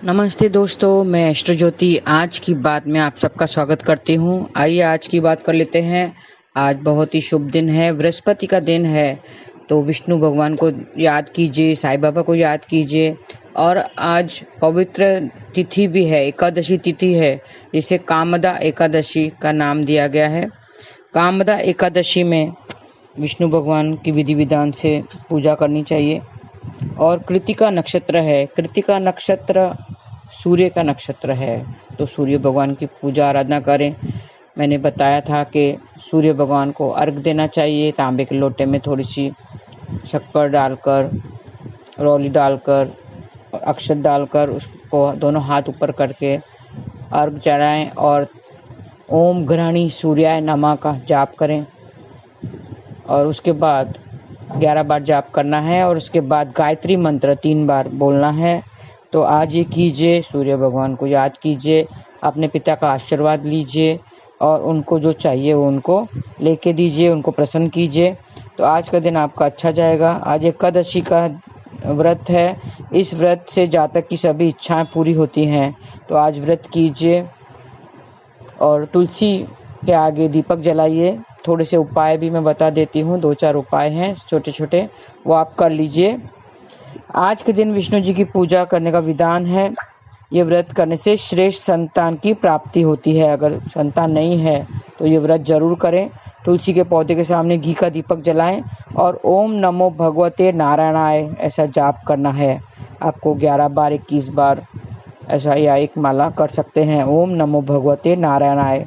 नमस्ते दोस्तों, मैं एस्ट्रो ज्योति आज की बात में आप सबका स्वागत करती हूँ। आइए आज की बात कर लेते हैं। आज बहुत ही शुभ दिन है, बृहस्पति का दिन है, तो विष्णु भगवान को याद कीजिए, साईं बाबा को याद कीजिए। और आज पवित्र तिथि भी है, एकादशी तिथि है, जिसे कामदा एकादशी का नाम दिया गया है। कामदा एकादशी में विष्णु भगवान की विधि विधान से पूजा करनी चाहिए। और कृतिका नक्षत्र है, कृतिका नक्षत्र सूर्य का नक्षत्र है, तो सूर्य भगवान की पूजा आराधना करें। मैंने बताया था कि सूर्य भगवान को अर्घ देना चाहिए, तांबे के लोटे में थोड़ी सी शक्कर डालकर, रौली डालकर और अक्षत डालकर उसको दोनों हाथ ऊपर करके अर्घ चढ़ाएं और ओम घृणी सूर्याय नमः का जाप करें। और उसके बाद 11 बार जाप करना है और उसके बाद गायत्री मंत्र 3 बार बोलना है। तो आज ये कीजिए, सूर्य भगवान को याद कीजिए, अपने पिता का आशीर्वाद लीजिए और उनको जो चाहिए वो उनको लेके दीजिए, उनको प्रसन्न कीजिए। तो आज का दिन आपका अच्छा जाएगा। आज एकादशी का व्रत है, इस व्रत से जातक की सभी इच्छाएं पूरी होती हैं। तो आज व्रत कीजिए और तुलसी के आगे दीपक जलाइए। थोड़े से उपाय भी मैं बता देती हूँ, 2-4 उपाय हैं छोटे छोटे, वो आप कर लीजिए। आज के दिन विष्णु जी की पूजा करने का विधान है। ये व्रत करने से श्रेष्ठ संतान की प्राप्ति होती है। अगर संतान नहीं है तो ये व्रत जरूर करें। तुलसी के पौधे के सामने घी का दीपक जलाएं और ओम नमो भगवते नारायणाय ऐसा जाप करना है। आपको 11 बार 21 बार ऐसा या एक माला कर सकते हैं, ओम नमो भगवते नारायणाय।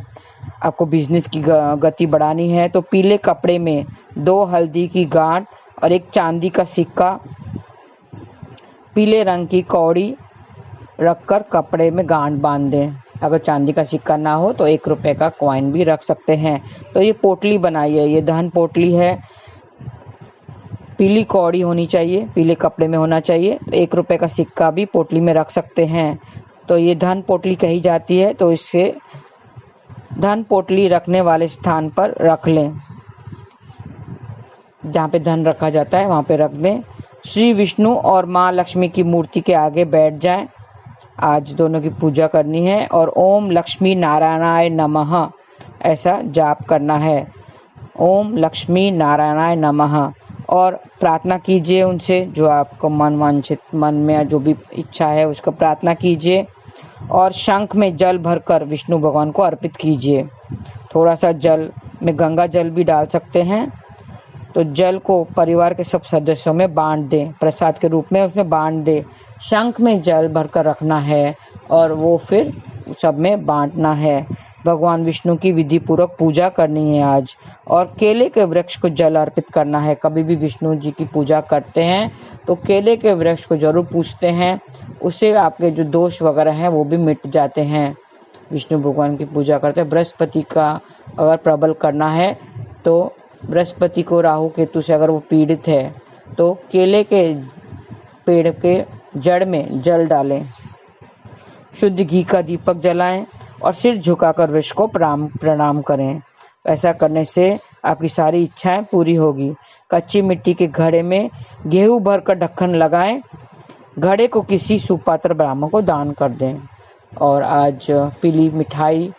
आपको बिजनेस की गति बढ़ानी है तो पीले कपड़े में 2 हल्दी की गांठ और 1 चांदी का सिक्का, पीले रंग की कौड़ी रखकर कपड़े में गांठ बांध दें। अगर चांदी का सिक्का ना हो तो 1 रुपए का कॉइन भी रख सकते हैं। तो ये पोटली बनाइए, ये धन पोटली है, पीली कौड़ी होनी चाहिए, पीले कपड़े में होना चाहिए। 1 रुपए का सिक्का भी पोटली में रख सकते हैं। तो ये धन पोटली कही जाती है। तो इससे धन पोटली रखने वाले स्थान पर रख लें, जहाँ पे धन रखा जाता है वहाँ पे रख दें। श्री विष्णु और माँ लक्ष्मी की मूर्ति के आगे बैठ जाएं। आज दोनों की पूजा करनी है और ओम लक्ष्मी नारायणाय नमः ऐसा जाप करना है, ओम लक्ष्मी नारायणाय नमः। और प्रार्थना कीजिए उनसे, जो आपको मन वांछित, मन में जो भी इच्छा है उसको प्रार्थना कीजिए। और शंख में जल भरकर विष्णु भगवान को अर्पित कीजिए। थोड़ा सा जल में गंगा जल भी डाल सकते हैं। तो जल को परिवार के सब सदस्यों में बांट दें, प्रसाद के रूप में उसमें बांट दें। शंख में जल भरकर रखना है और वो फिर सब में बांटना है। भगवान विष्णु की विधि पूर्वक पूजा करनी है आज। और केले के वृक्ष को जल अर्पित करना है। कभी भी विष्णु जी की पूजा करते हैं तो केले के वृक्ष को जरूर पूजते हैं, उससे आपके जो दोष वगैरह हैं वो भी मिट जाते हैं। विष्णु भगवान की पूजा करते हैं। बृहस्पति का अगर प्रबल करना है तो बृहस्पति को राहु केतु से अगर वो पीड़ित है तो केले के पेड़ के जड़ में जल डालें, शुद्ध घी का दीपक जलाएं और सिर झुकाकर वृक्ष को प्रणाम करें। ऐसा करने से आपकी सारी इच्छाएं पूरी होगी। कच्ची मिट्टी के घड़े में गेहूं भरकर ढक्कन लगाएं, घड़े को किसी सुपात्र ब्राह्मण को दान कर दें। और आज पीली मिठाई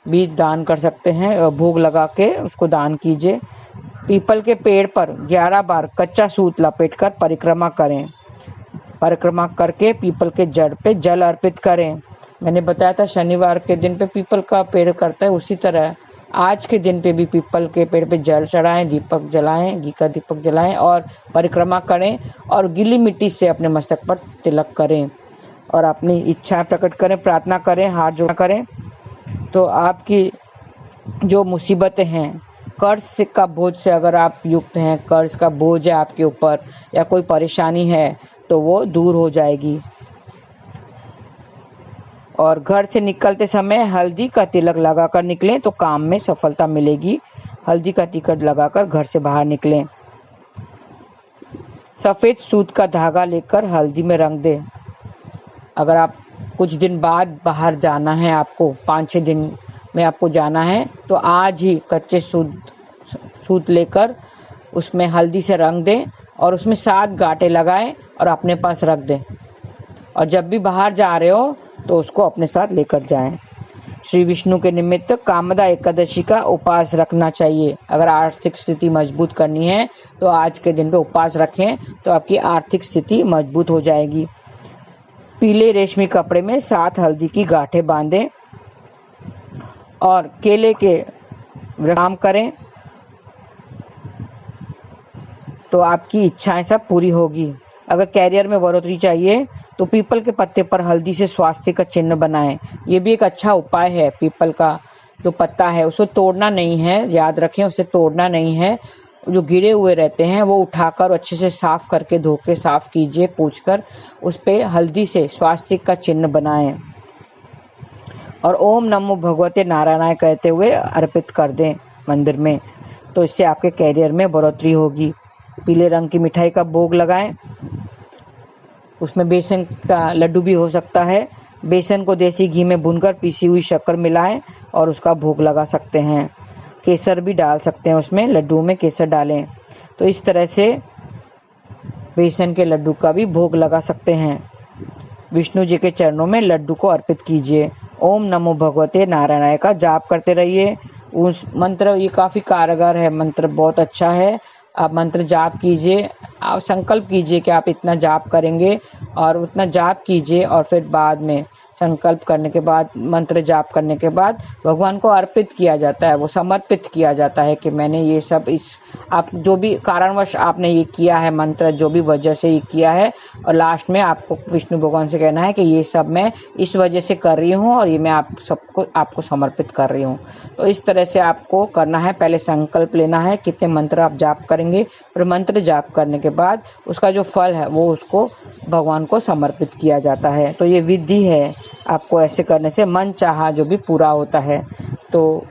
भी दान कर सकते हैं, भोग लगा के उसको दान कीजिए। पीपल के पेड़ पर 11 बार कच्चा सूत लपेटकर परिक्रमा करें। परिक्रमा करके पीपल के जड़ पे जल अर्पित करें। मैंने बताया था शनिवार के दिन पे पीपल का पेड़ करता है, उसी तरह आज के दिन पे भी पीपल के पेड़ पे जल चढ़ाएं, दीपक जलाएं, घी का दीपक जलाएं और परिक्रमा करें और गीली मिट्टी से अपने मस्तक पर तिलक करें और अपनी इच्छाएं प्रकट करें, प्रार्थना करें, हाथ जोड़ करें। तो आपकी जो मुसीबतें हैं, कर्ज का बोझ से अगर आप युक्त हैं, कर्ज का बोझ है आपके ऊपर या कोई परेशानी है तो वो दूर हो जाएगी। और घर से निकलते समय हल्दी का तिलक लगाकर निकलें तो काम में सफलता मिलेगी। हल्दी का टिकट लगाकर घर से बाहर निकलें। सफेद सूत का धागा लेकर हल्दी में रंग दें। अगर आप कुछ दिन बाद बाहर जाना है, आपको 5-6 दिन में आपको जाना है, तो आज ही कच्चे सूत लेकर उसमें हल्दी से रंग दें और उसमें 7 गांठें लगाएं और अपने पास रख दें। और जब भी बाहर जा रहे हो तो उसको अपने साथ लेकर जाएं। श्री विष्णु के निमित्त कामदा एकादशी का उपवास रखना चाहिए। अगर आर्थिक स्थिति मजबूत करनी है तो आज के दिन पे उपवास रखें तो आपकी आर्थिक स्थिति मजबूत हो जाएगी। पीले रेशमी कपड़े में 7 हल्दी की गांठें बांधें और केले के काम करें तो आपकी इच्छाएं सब पूरी होगी। अगर कैरियर में बढ़ोतरी चाहिए तो पीपल के पत्ते पर हल्दी से स्वास्तिक का चिन्ह बनाएं। ये भी एक अच्छा उपाय है। पीपल का जो पत्ता है उसे तोड़ना नहीं है, याद रखें, उसे तोड़ना नहीं है। जो गिरे हुए रहते हैं वो उठाकर अच्छे से साफ करके धो के साफ कीजिए, पूछकर उस पे हल्दी से स्वास्तिक का चिन्ह बनाएं और ओम नमो भगवते नारायणाय कहते हुए अर्पित कर दें मंदिर में। तो इससे आपके कैरियर में बढ़ोतरी होगी। पीले रंग की मिठाई का भोग लगाएं। उसमें बेसन का लड्डू भी हो सकता है। बेसन को देसी घी में भूनकर पीसी हुई शक्कर मिलाएं और उसका भोग लगा सकते हैं। केसर भी डाल सकते हैं, उसमें लड्डू में केसर डालें। तो इस तरह से बेसन के लड्डू का भी भोग लगा सकते हैं। विष्णु जी के चरणों में लड्डू को अर्पित कीजिए। ओम नमो भगवते नारायणाय का जाप करते रहिए। उस मंत्र ये काफ़ी कारगर है, मंत्र बहुत अच्छा है। आप मंत्र जाप कीजिए, आप संकल्प कीजिए कि आप इतना जाप करेंगे और उतना जाप कीजिए और फिर बाद में संकल्प करने के बाद, मंत्र जाप करने के बाद भगवान को अर्पित किया जाता है, वो समर्पित किया जाता है कि मैंने ये सब आप जो भी कारणवश आपने ये किया है, मंत्र जो भी वजह से ये किया है, और लास्ट में आपको विष्णु भगवान से कहना है कि ये सब मैं इस वजह से कर रही हूँ और ये मैं आपको समर्पित कर रही हूँ। तो इस तरह से आपको करना है। पहले संकल्प लेना है कितने मंत्र आप जाप करेंगे और मंत्र जाप करने के बाद उसका जो फल है वो उसको भगवान को समर्पित किया जाता है। तो ये विधि है, आपको ऐसे करने से मन चाहा जो भी पूरा होता है। तो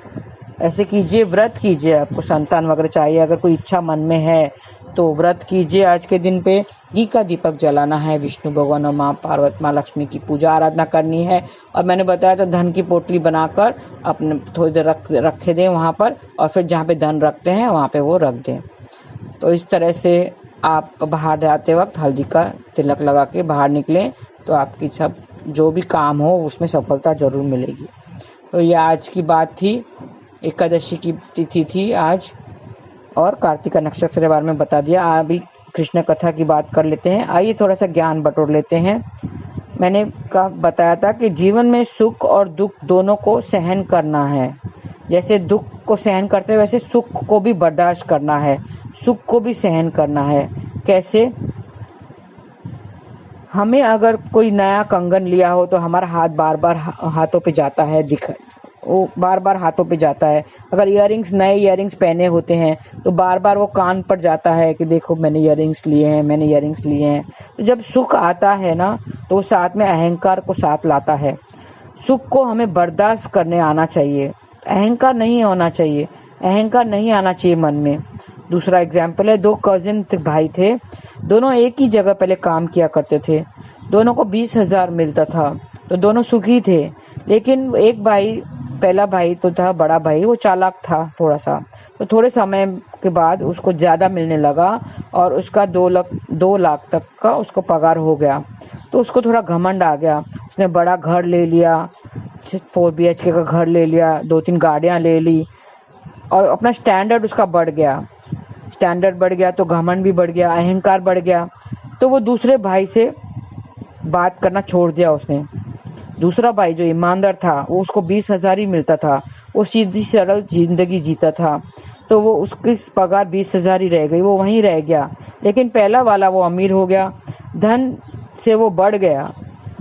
ऐसे कीजिए, व्रत कीजिए। आपको संतान वगैरह चाहिए, अगर कोई इच्छा मन में है तो व्रत कीजिए। आज के दिन पे घी का दीपक जलाना है, विष्णु भगवान और माँ पार्वती माँ लक्ष्मी की पूजा आराधना करनी है। और मैंने बताया था धन की पोटली बनाकर अपने थोड़ी देर रखे दें वहाँ पर, और फिर जहाँ पे धन रखते हैं वहाँ पे वो रख दें। तो इस तरह से आप बाहर जाते वक्त हल्दी का तिलक लगा के बाहर निकलें तो आपकी सब जो भी काम हो उसमें सफलता जरूर मिलेगी। तो ये आज की बात थी। एकादशी की तिथि थी आज और कार्तिका नक्षत्र के बारे में बता दिया। अभी कृष्ण कथा की बात कर लेते हैं। आइए थोड़ा सा ज्ञान बटोर लेते हैं। मैंने बताया था कि जीवन में सुख और दुख दोनों को सहन करना है। जैसे दुख को सहन करते हैं वैसे सुख को भी बर्दाश्त करना है, सुख को भी सहन करना है। कैसे? हमें अगर कोई नया कंगन लिया हो तो हमारा हाथ बार बार हाथों पे जाता है, वो बार बार हाथों पे जाता है। अगर नए इयररिंग्स पहने होते हैं तो बार बार वो कान पर जाता है कि देखो मैंने इयररिंग्स लिए हैं। तो जब सुख आता है ना तो वो साथ में अहंकार को साथ लाता है। सुख को हमें बर्दाश्त करने आना चाहिए, अहंकार नहीं आना चाहिए मन में। दूसरा एग्जाम्पल है, 2 कजिन भाई थे। दोनों एक ही जगह पहले काम किया करते थे। दोनों को 20,000 मिलता था तो दोनों सुखी थे। लेकिन एक भाई, पहला भाई तो था बड़ा भाई, वो चालाक था थोड़ा सा। तो थोड़े समय के बाद उसको ज़्यादा मिलने लगा और उसका 2 लाख तक का उसको पगार हो गया। तो उसको थोड़ा घमंड आ गया। उसने बड़ा घर ले लिया, 4 BHK का घर ले लिया, 2-3 गाड़ियाँ ले ली और अपना स्टैंडर्ड उसका बढ़ गया तो घमंड भी बढ़ गया, अहंकार बढ़ गया। तो वो दूसरे भाई से बात करना छोड़ दिया उसने। दूसरा भाई जो ईमानदार था वो उसको 20,000 ही मिलता था, वो सीधी सरल जिंदगी जीता था। तो वो उसकी पगार 20,000 ही रह गई, वो वहीं रह गया। लेकिन पहला वाला वो अमीर हो गया, धन से वो बढ़ गया,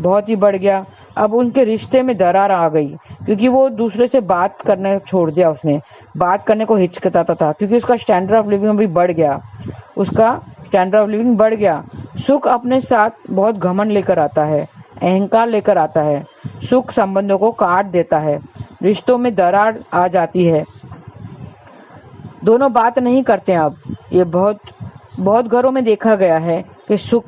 बहुत ही बढ़ गया। अब उनके रिश्ते में दरार आ गई क्योंकि वो दूसरे से बात करना छोड़ दिया। उसने बात करने को हिचकिचाता था क्योंकि उसका स्टैंडर्ड ऑफ लिविंग भी बढ़ गया। सुख अपने साथ बहुत घमंड लेकर आता है, अहंकार लेकर आता है। सुख संबंधों को काट देता है, रिश्तों में दरार आ जाती है, दोनों बात नहीं करते। अब ये बहुत घरों में देखा गया है कि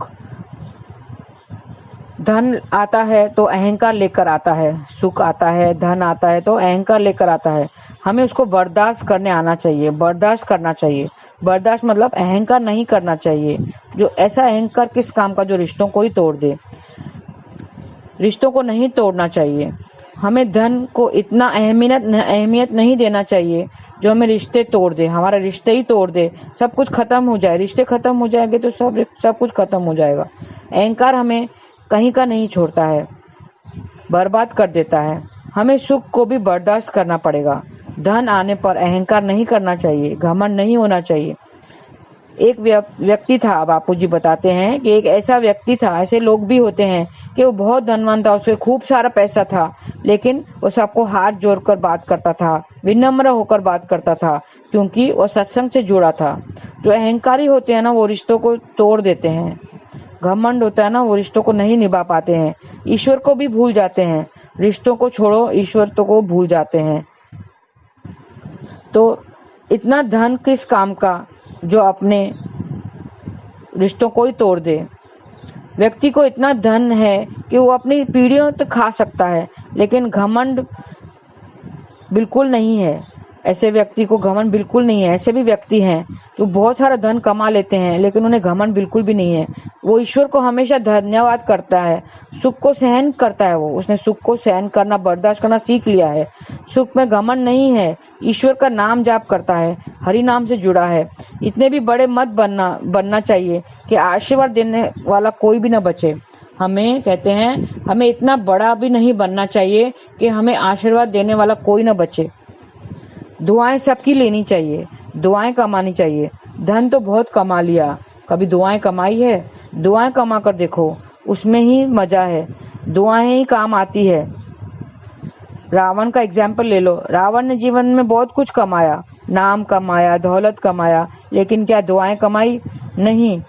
धन आता है तो अहंकार लेकर आता है, सुख आता है, धन आता है तो अहंकार लेकर आता है। हमें उसको बर्दाश्त करने आना चाहिए, बर्दाश्त करना चाहिए। बर्दाश्त मतलब अहंकार नहीं करना चाहिए। जो ऐसा अहंकार किस काम का जो रिश्तों को ही तोड़ दे। रिश्तों को नहीं तोड़ना चाहिए। हमें धन को इतना अहमियत नहीं देना चाहिए जो हमें रिश्ते तोड़ दे, हमारा रिश्ते ही तोड़ दे, सब कुछ खत्म हो जाए। रिश्ते खत्म हो जाएंगे तो सब कुछ खत्म हो जाएगा। अहंकार हमें कहीं का नहीं छोड़ता है, बर्बाद कर देता है। हमें सुख को भी बर्दाश्त करना पड़ेगा। धन आने पर अहंकार नहीं करना चाहिए, घमंड नहीं होना चाहिए। एक व्यक्ति था, बापूजी बताते हैं कि एक ऐसा व्यक्ति था, ऐसे लोग भी होते हैं कि वो बहुत धनवान था, उसके खूब सारा पैसा था, लेकिन वो सबको हाथ जोड़कर बात करता था, विनम्र होकर बात करता था, क्योंकि वो सत्संग से जुड़ा था। जो अहंकारी होते हैं ना, वो रिश्तों को तोड़ देते हैं। घमंड होता है ना, वो रिश्तों को नहीं निभा पाते हैं, ईश्वर को भी भूल जाते हैं। रिश्तों को छोड़ो, ईश्वर तो को भूल जाते हैं। तो इतना धन किस काम का जो अपने रिश्तों को ही तोड़ दे। व्यक्ति को इतना धन है कि वो अपनी पीढ़ियों तक खा सकता है, लेकिन घमंड बिल्कुल नहीं है। ऐसे व्यक्ति को घमंड बिल्कुल नहीं है। ऐसे भी व्यक्ति हैं जो बहुत सारा धन कमा लेते हैं, लेकिन उन्हें घमंड बिल्कुल भी नहीं है। वो ईश्वर को हमेशा धन्यवाद करता है, सुख को सहन करता है। उसने सुख को सहन करना, बर्दाश्त करना सीख लिया है। सुख में घमंड नहीं है, ईश्वर का नाम जाप करता है, हरि नाम से जुड़ा है। इतने भी बड़े मत बनना चाहिए कि आशीर्वाद देने वाला कोई भी न बचे। हमें कहते हैं, हमें इतना बड़ा भी नहीं बनना चाहिए कि हमें आशीर्वाद देने वाला कोई न बचे। दुआएं सबकी लेनी चाहिए, दुआएं कमानी चाहिए। धन तो बहुत कमा लिया, कभी दुआएं कमाई है? दुआएं कमा कर देखो, उसमें ही मजा है, दुआएं ही काम आती है। रावण का एग्जाम्पल ले लो। रावण ने जीवन में बहुत कुछ कमाया, नाम कमाया, दौलत कमाया, लेकिन क्या दुआएं कमाई? नहीं।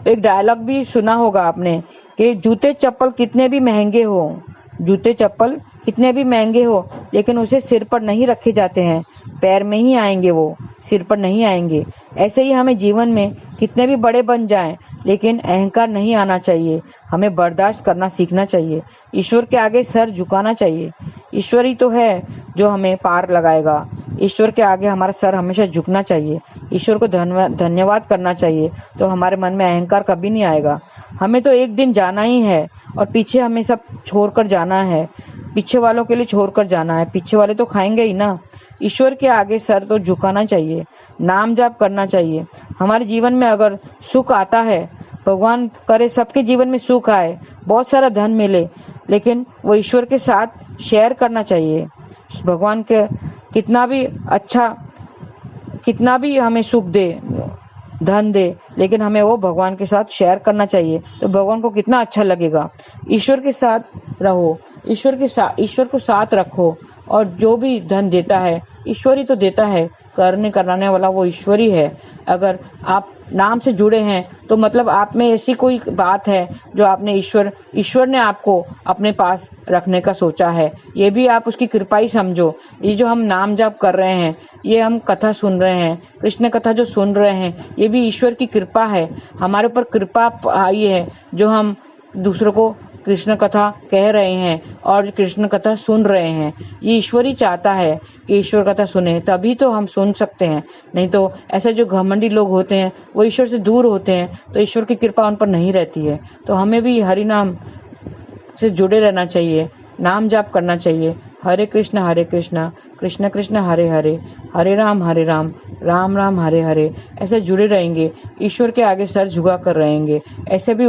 एक डायलॉग भी सुना होगा आपने कि जूते चप्पल कितने भी महंगे हो, जूते चप्पल कितने भी महंगे हो, लेकिन उसे सिर पर नहीं रखे जाते हैं, पैर में ही आएंगे, वो सिर पर नहीं आएंगे। ऐसे ही हमें जीवन में कितने भी बड़े बन जाएं, लेकिन अहंकार नहीं आना चाहिए। हमें बर्दाश्त करना सीखना चाहिए, ईश्वर के आगे सर झुकाना चाहिए। ईश्वर ही तो है जो हमें पार लगाएगा। ईश्वर के आगे हमारा सर हमेशा झुकना चाहिए, ईश्वर को धन्यवाद करना चाहिए, तो हमारे मन में अहंकार कभी नहीं आएगा। हमें तो एक दिन जाना ही है, और पीछे हमें सब छोड़कर जाना है, पीछे वालों के लिए छोड़कर जाना है। पीछे वाले तो खाएंगे ही ना। ईश्वर के आगे सर तो झुकाना चाहिए, नाम जाप करना चाहिए। हमारे जीवन में अगर सुख आता है, भगवान करे सबके जीवन में सुख आए, बहुत सारा धन मिले, लेकिन वो ईश्वर के साथ शेयर करना चाहिए। भगवान के कितना भी हमें सुख दे, धन दे, लेकिन हमें वो भगवान के साथ शेयर करना चाहिए, तो भगवान को कितना अच्छा लगेगा। ईश्वर के साथ रहो, ईश्वर को साथ रखो, और जो भी धन देता है ईश्वर ही तो देता है, कराने वाला वो ईश्वर ही है। अगर आप नाम से जुड़े हैं तो मतलब आप में ऐसी कोई बात है जो आपने ईश्वर ने आपको अपने पास रखने का सोचा है, ये भी आप उसकी कृपा ही समझो। ये जो हम नाम जाप कर रहे हैं, ये हम कथा सुन रहे हैं, कृष्ण कथा जो सुन रहे हैं, ये भी ईश्वर की कृपा है। हमारे ऊपर कृपा आई है जो हम दूसरों को कृष्ण कथा कह रहे हैं और कृष्ण कथा सुन रहे हैं। ये ईश्वर ही चाहता है कि ईश्वर कथा सुने, तभी तो हम सुन सकते हैं। नहीं तो ऐसे जो घमंडी लोग होते हैं वो ईश्वर से दूर होते हैं, तो ईश्वर की कृपा उन पर नहीं रहती है। तो हमें भी हरि नाम से जुड़े रहना चाहिए, नाम जाप करना चाहिए। हरे कृष्ण कृष्ण कृष्ण हरे हरे, हरे राम राम राम हरे हरे। ऐसे जुड़े रहेंगे, ईश्वर के आगे सर झुका कर रहेंगे। ऐसे भी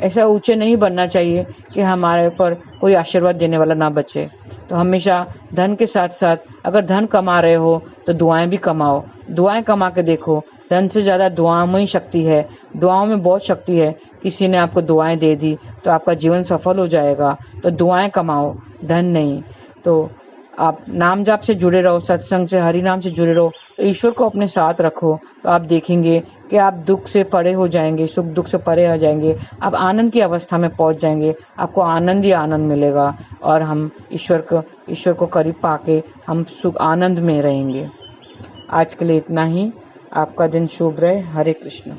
ऐसा ऊंचे नहीं बनना चाहिए कि हमारे ऊपर कोई आशीर्वाद देने वाला ना बचे। तो हमेशा धन के साथ साथ अगर धन कमा रहे हो तो दुआएं भी कमाओ, दुआएं कमा के देखो। धन से ज़्यादा दुआओं में ही शक्ति है, दुआओं में बहुत शक्ति है। किसी ने आपको दुआएं दे दी तो आपका जीवन सफल हो जाएगा। तो दुआएं कमाओ, धन नहीं। तो आप नाम जाप से जुड़े रहो, सत्संग से, हरि नाम से जुड़े रहो, तो ईश्वर को अपने साथ रखो, तो आप देखेंगे कि आप दुख से परे हो जाएंगे, सुख दुख से परे हो जाएंगे, आप आनंद की अवस्था में पहुंच जाएंगे। आपको आनंद ही आनंद मिलेगा, और हम ईश्वर को करीब पाके हम सुख आनंद में रहेंगे। आज के लिए इतना ही। आपका दिन शुभ रहे। हरे कृष्ण।